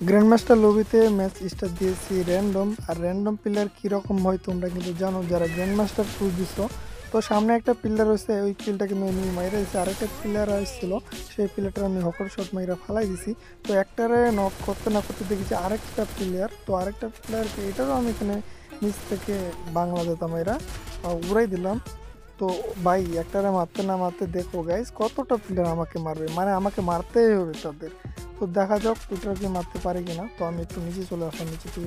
Grandmaster লবিতে match start দিয়েছি random. আর random player কীরকম হয় তোমরা কিন্তু জানো যারা গ্র্যান্ডমাস্টার পুশ দিছো। তো সামনে একটা প্লেয়ার রয়েছে, ওই কিলটা কিন্তু আমি মাইরা দিয়েছি। আরেকটা প্লেয়ার আসছিল, সেই প্লেয়ারটা আমি হকর শট মাইরা ফালাই দিছি। তো একটারে নক করতে না করতে দেখেছি আরেকটা প্লেয়ার, তো আরেকটা প্লেয়ারকে এটারও আমি এখানে নিচ থেকে বাংলা যেতাম এরা উড়াই দিলাম। তো ভাই একটারে মারতে না মারতে দেখো গাইজ কতটা প্লেয়ার আমাকে মারবে, মানে আমাকে মারতেই হবে তাদের। তো দেখা যাক ওইটাকে মারতে পারে কিনা। তো আমি একটু নিচে চলে আসলাম, নিচে একটু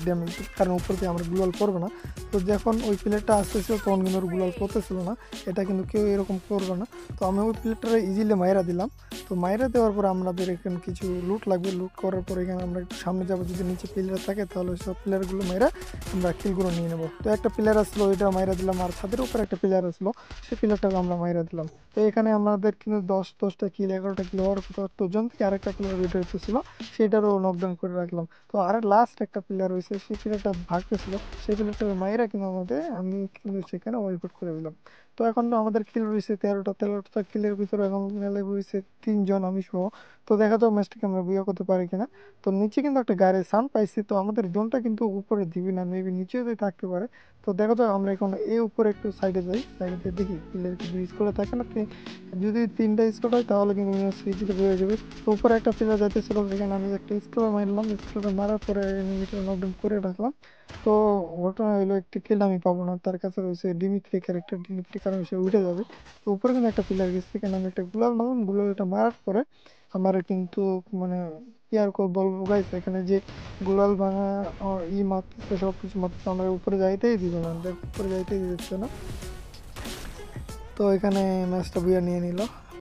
ড্যামেজ, কারণ উপর দিয়ে আমরা গ্লোয়াল করবে না। তো যখন ওই প্লেয়ারটা আসতেছিল তখন কিন্তু ওর গ্লোয়াল করতেছিল না, এটা কিন্তু কেউ এরকম করবে না। তো আমি ওই প্লেয়ারটা ইজিলি মাইরা দিলাম। তো মাইরা দেওয়ার পর আমাদের এখানে কিছু লুট লাগবে, লুট করার পর এখানে আমরা একটু সামনে যাবো, যদি নিচে প্লেয়ার থাকে তাহলে সব প্লেয়ারগুলো মাইরা আমরা কিলগুলো নিয়ে নেবো। তো একটা প্লেয়ার আসলো, ওইটা মাইরা দিলাম। আর ছাদের উপর একটা প্লেয়ার আসলো, সেই প্লেয়ারটাকে আমরা মাইরা দিলাম। তো এখানে আমাদের কিন্তু 10-10টা কিল, 11টা কিল হওয়ার কথা। তো জন থেকে আরেকটা প্লেয়ার ওইটা হইতেছিল, সেটারও নকডাউন করে রাখলাম। তো আর লাস্ট একটা প্লেয়ার হয়েছে, সেই প্লেয়ারটা ভাগতেছিল, সেই প্লেয়ারটাকে মাইরা কিন্তু আমি কিন্তু সেখানে ওয়াইপ করে দিলাম। তো এখন তো আমাদের কিল রয়েছে 13টা কিলের ভিতরে এখন মেলে রয়েছে 3 জন আমি সহ। তো দেখা যাক ম্যাচটাকে আমরা বিয়ে করতে পারি কিনা। তো নিচে কিন্তু একটা গাড়ির সাউন্ড পাইছি, তো আমাদের জোনটা কিন্তু উপরে দিবি না, মেবি নিচেও থাকতে পারে। তো দেখো তো আমরা এখন এই উপরে একটু সাইডে যাই, সাইডে দেখি প্লেয়ার কিছু স্কোরে থাকে না। যদি 3টা স্কোর হয় তাহলে কিন্তু সুইচিতে বেড়ে যাবে। তো উপরে একটা প্লেয়ার যাইতেছিল, সেখানে আমি একটা স্কোর মারলাম, স্কোর মারার পরে নকডাউন করে রাখলাম। তো ঘটনা হলো একটি কিল আমি পাবো না, তার কাছে রয়েছে ডিমিট্রি ক্যারেক্টার, ডিমিট্রি কারণ সে উঠে যাবে। তো উপরে কিন্তু একটা প্লেয়ার গেছে, সেখানে আমি একটা গুলাল মারলাম, গুলালটা মারার পরে আমার কিন্তু মানে কি আর বলবো গাইস, এখানে যে গুলাল ভাঙা মারতেছে, সব কিছু মারতেছে, আমরা উপরে যাইতেই দিল না, উপরে যাইতেই দিচ্ছে না। তো এখানে ম্যাচটা বুয়া নিয়ে নিল।